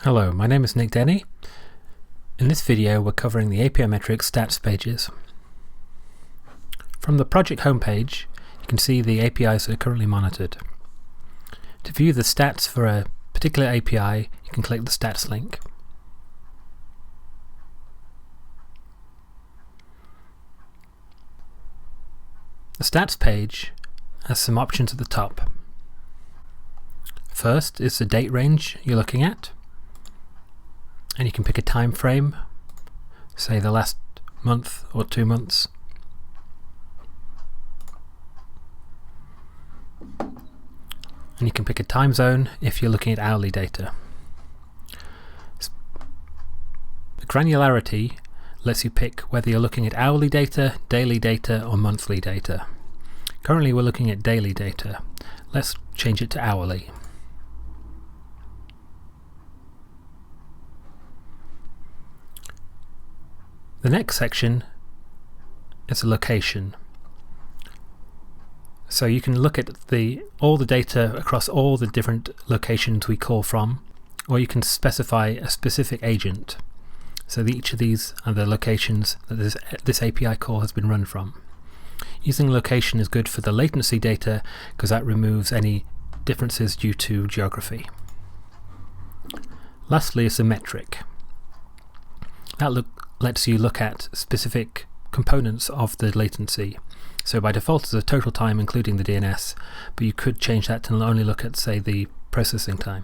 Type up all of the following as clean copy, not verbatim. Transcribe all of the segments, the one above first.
Hello, my name is Nick Denny. In this video we're covering the APImetrics stats pages. From the project homepage you can see the APIs that are currently monitored. To view the stats for a particular API you can click the stats link. The stats page has some options at the top. First is the date range you're looking at. And you can pick a time frame, say the last month or 2 months. And you can pick a time zone if you're looking at hourly data. The granularity lets you pick whether you're looking at hourly data, daily data or monthly data. Currently we're looking at daily data. Let's change it to hourly. The next section is a location. So you can look at all the data across all the different locations we call from, or you can specify a specific agent. So each of these are the locations that this API call has been run from. Using location is good for the latency data because that removes any differences due to geography. Lastly is the metric. That lets you look at specific components of the latency. So by default it's the total time including the DNS, but you could change that to only look at, say, the processing time.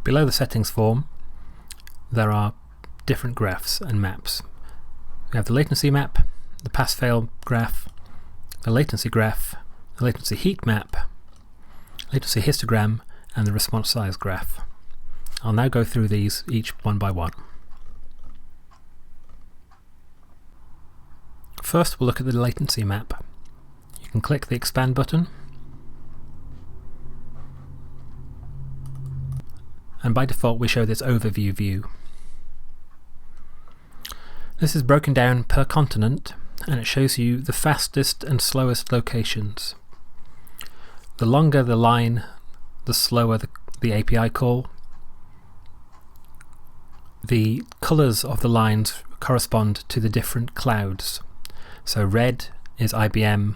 Below the settings form there are different graphs and maps. We have the latency map, the pass-fail graph, the latency graph, the latency heat map, latency histogram, and the response size graph. I'll now go through these each one by one. First we'll look at the latency map. You can click the expand button, and by default we show this overview view. This is broken down per continent and it shows you the fastest and slowest locations. The longer the line, the slower the API call. The colours of the lines correspond to the different clouds. So red is IBM,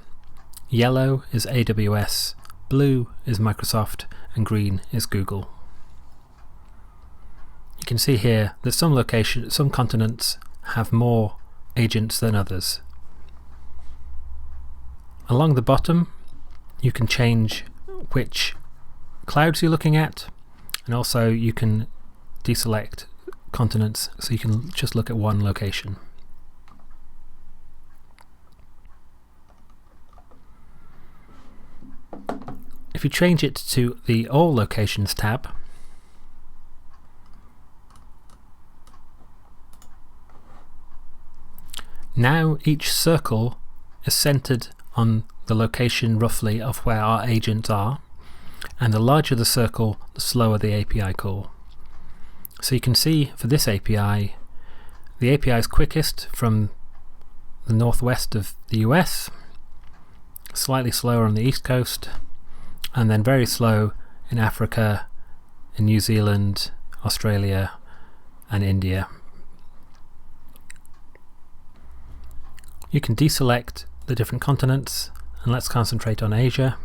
yellow is AWS, blue is Microsoft, and green is Google. You can see here that some continents have more agents than others. Along the bottom you can change which clouds you're looking at, and also you can deselect continents so you can just look at one location. If you change it to the All Locations tab, now each circle is centered on the location roughly of where our agents are, and the larger the circle, the slower the API call. So you can see for this API, the API is quickest from the northwest of the US, slightly slower on the east coast, and then very slow in Africa, in New Zealand, Australia, and India. You can deselect the different continents, and let's concentrate on Asia.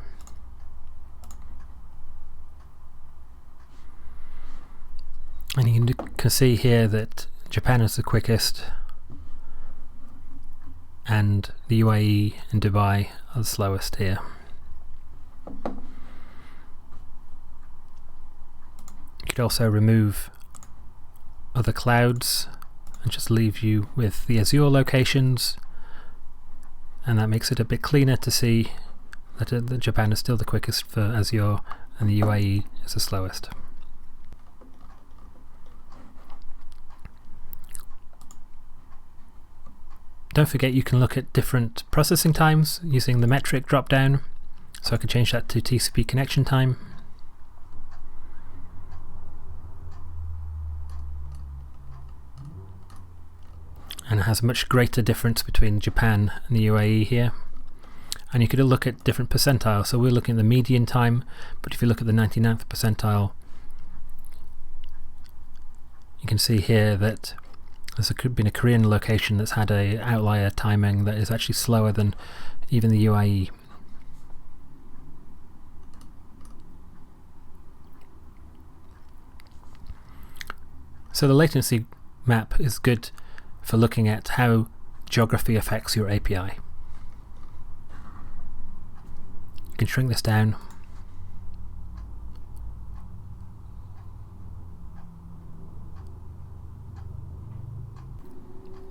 And you can see here that Japan is the quickest, and the UAE and Dubai are the slowest here. You could also remove other clouds and just leave you with the Azure locations, and that makes it a bit cleaner to see that Japan is still the quickest for Azure and the UAE is the slowest. Don't forget you can look at different processing times using the metric drop down, so I can change that to TCP connection time. And it has a much greater difference between Japan and the UAE here. and you could look at different percentiles. So we're looking at the median time, but if you look at the 99th percentile, you can see here that there's been a Korean location that's had a outlier timing that is actually slower than even the UIE. So the latency map is good for looking at how geography affects your API. You can shrink this down.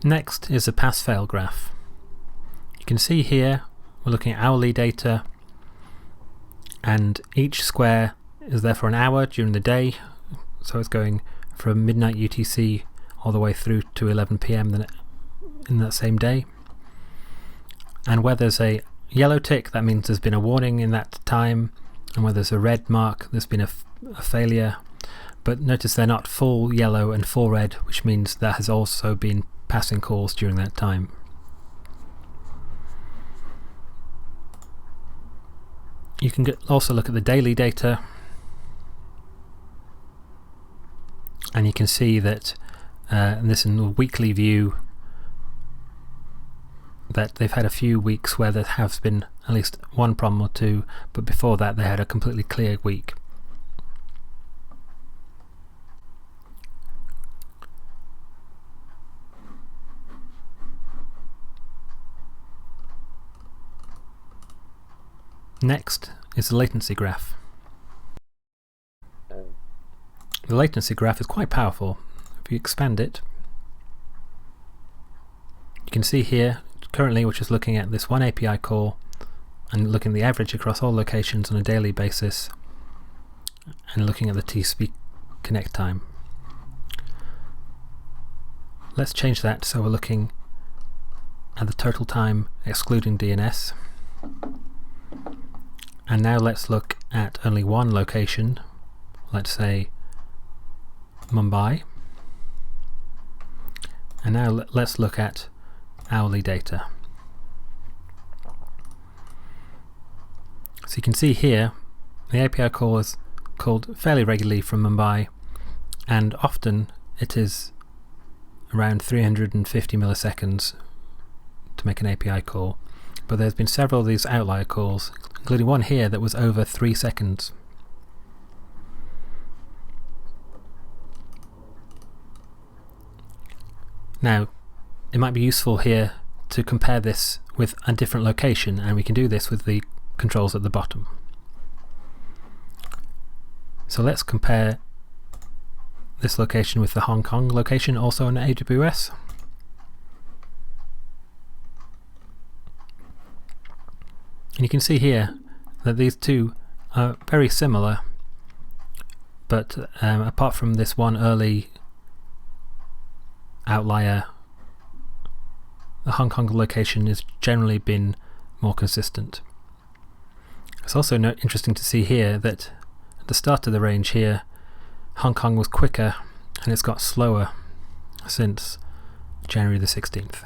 Next is a pass-fail graph. You can see here we're looking at hourly data, and each square is there for an hour during the day, so it's going from midnight UTC all the way through to 11 PM in that same day. And where there's a yellow tick, that means there's been a warning in that time, and where there's a red mark, there's been a failure. But notice they're not full yellow and full red, which means there has also been passing calls during that time. You can also look at the daily data, and you can see that and this in the weekly view, that they've had a few weeks where there has been at least one problem or two, but before that they had a completely clear week. Next is the latency graph. The latency graph is quite powerful. If you expand it, you can see here currently we're just looking at this one API call and looking at the average across all locations on a daily basis, and looking at the TCP connect time. Let's change that so we're looking at the total time excluding DNS. And now let's look at only one location, let's say Mumbai. And now let's look at hourly data. So you can see here the API call is called fairly regularly from Mumbai, and often it is around 350 milliseconds to make an API call. But there's been several of these outlier calls, including one here that was over 3 seconds. Now, it might be useful here to compare this with a different location, and we can do this with the controls at the bottom. So let's compare this location with the Hong Kong location, also on AWS. And you can see here that these two are very similar, but apart from this one early outlier, the Hong Kong location has generally been more consistent. It's also interesting to see here that at the start of the range here, Hong Kong was quicker and it's got slower since January the 16th.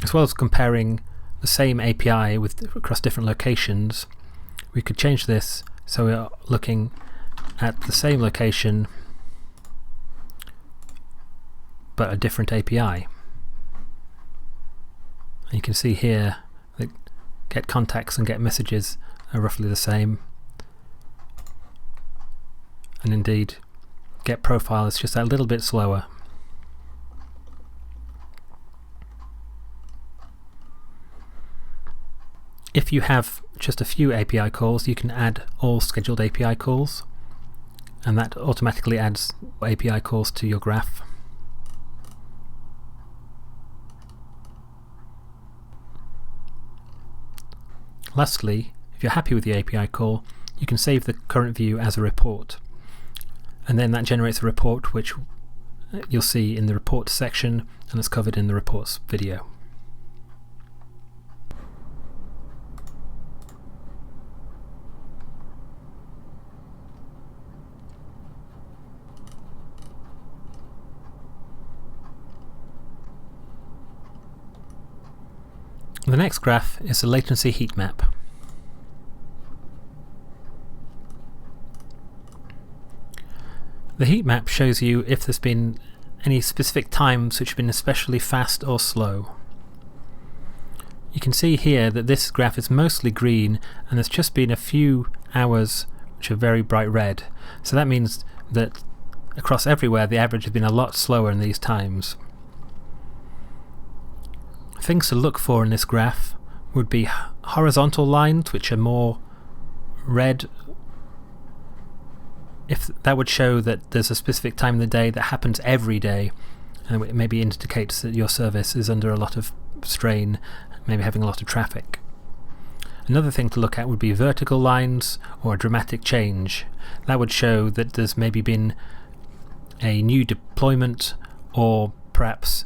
As well as comparing the same API across different locations, we could change this so we are looking at the same location but a different API. And you can see here that get contacts and get messages are roughly the same, and indeed get profile is just a little bit slower. If you have just a few API calls, you can add all scheduled API calls, and that automatically adds API calls to your graph. Lastly, if you're happy with the API call, you can save the current view as a report, and then that generates a report which you'll see in the reports section, and it's covered in the reports video. The next graph is the latency heat map. The heat map shows you if there's been any specific times which have been especially fast or slow. You can see here that this graph is mostly green and there's just been a few hours which are very bright red. So that means that across everywhere the average has been a lot slower in these times. Things to look for in this graph would be horizontal lines which are more red. If that would show that there's a specific time of the day that happens every day, and it maybe indicates that your service is under a lot of strain, maybe having a lot of traffic. Another thing to look at would be vertical lines or a dramatic change. That would show that there's maybe been a new deployment, or perhaps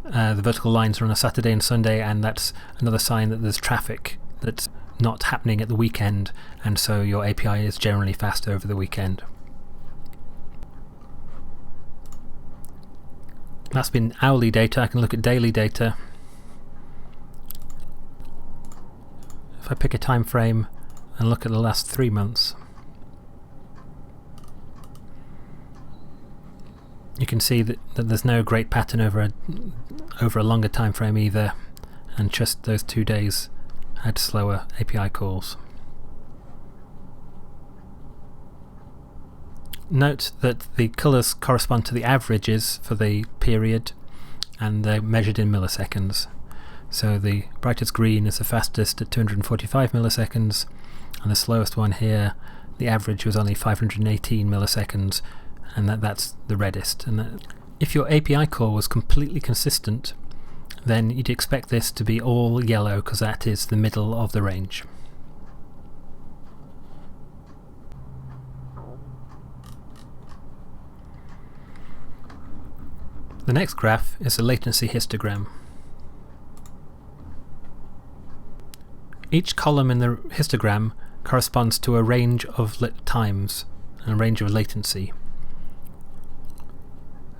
the vertical lines are on a Saturday and Sunday, and that's another sign that there's traffic that's not happening at the weekend, and so your API is generally fast over the weekend. That's been hourly data. I can look at daily data. If I pick a time frame and look at the last 3 months, you can see that there's no great pattern over a longer time frame either, and just those 2 days had slower API calls. Note that the colours correspond to the averages for the period, and they're measured in milliseconds. So the brightest green is the fastest at 245 milliseconds, and the slowest one here, the average was only 518 milliseconds, and that's the reddest. And if your API call was completely consistent, then you'd expect this to be all yellow, because that is the middle of the range. The next graph is a latency histogram. Each column in the histogram corresponds to a range of times and a range of latency.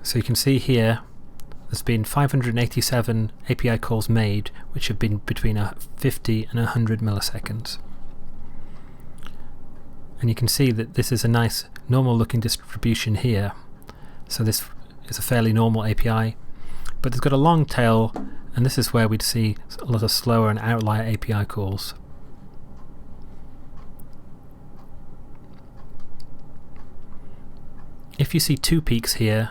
So you can see here there's been 587 API calls made, which have been between 50 and 100 milliseconds. And you can see that this is a nice normal looking distribution here. So this is a fairly normal API, but it's got a long tail, and this is where we'd see a lot of slower and outlier API calls. If you see 2 peaks here,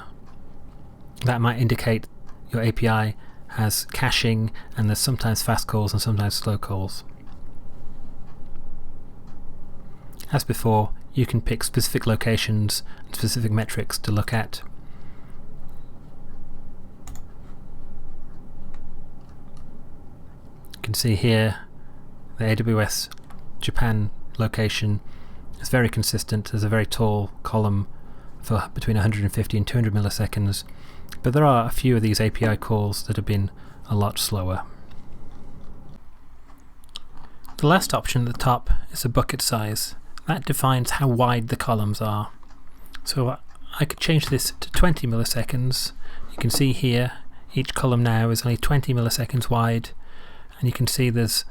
that might indicate your API has caching, and there's sometimes fast calls and sometimes slow calls. As before, you can pick specific locations and specific metrics to look at. You can see here the AWS Japan location is very consistent. There's a very tall column for between 150 and 200 milliseconds, but there are a few of these API calls that have been a lot slower. The last option at the top is a bucket size. That defines how wide the columns are. So I could change this to 20 milliseconds. You can see here each column now is only 20 milliseconds wide, and you can see there's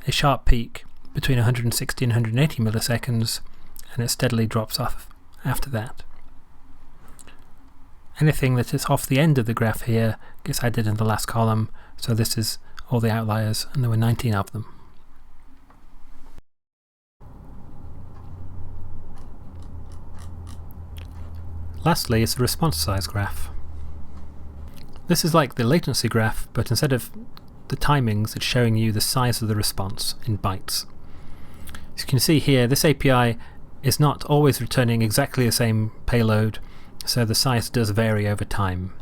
a sharp peak between 160 and 180 milliseconds, and it steadily drops off after that. Anything that is off the end of the graph here gets added in the last column, so this is all the outliers, and there were 19 of them. Lastly is the response size graph. This is like the latency graph, but instead of the timings, it's showing you the size of the response in bytes. As you can see here, this API is not always returning exactly the same payload, so the size does vary over time.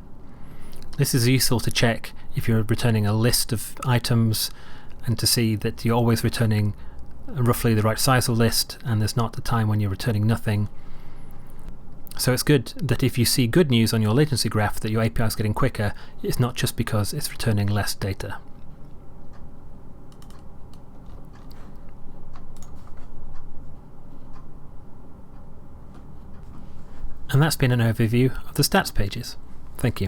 This is useful to check if you're returning a list of items, and to see that you're always returning roughly the right size of list, and there's not the time when you're returning nothing. So it's good that if you see good news on your latency graph that your API is getting quicker, it's not just because it's returning less data. And that's been an overview of the stats pages. Thank you.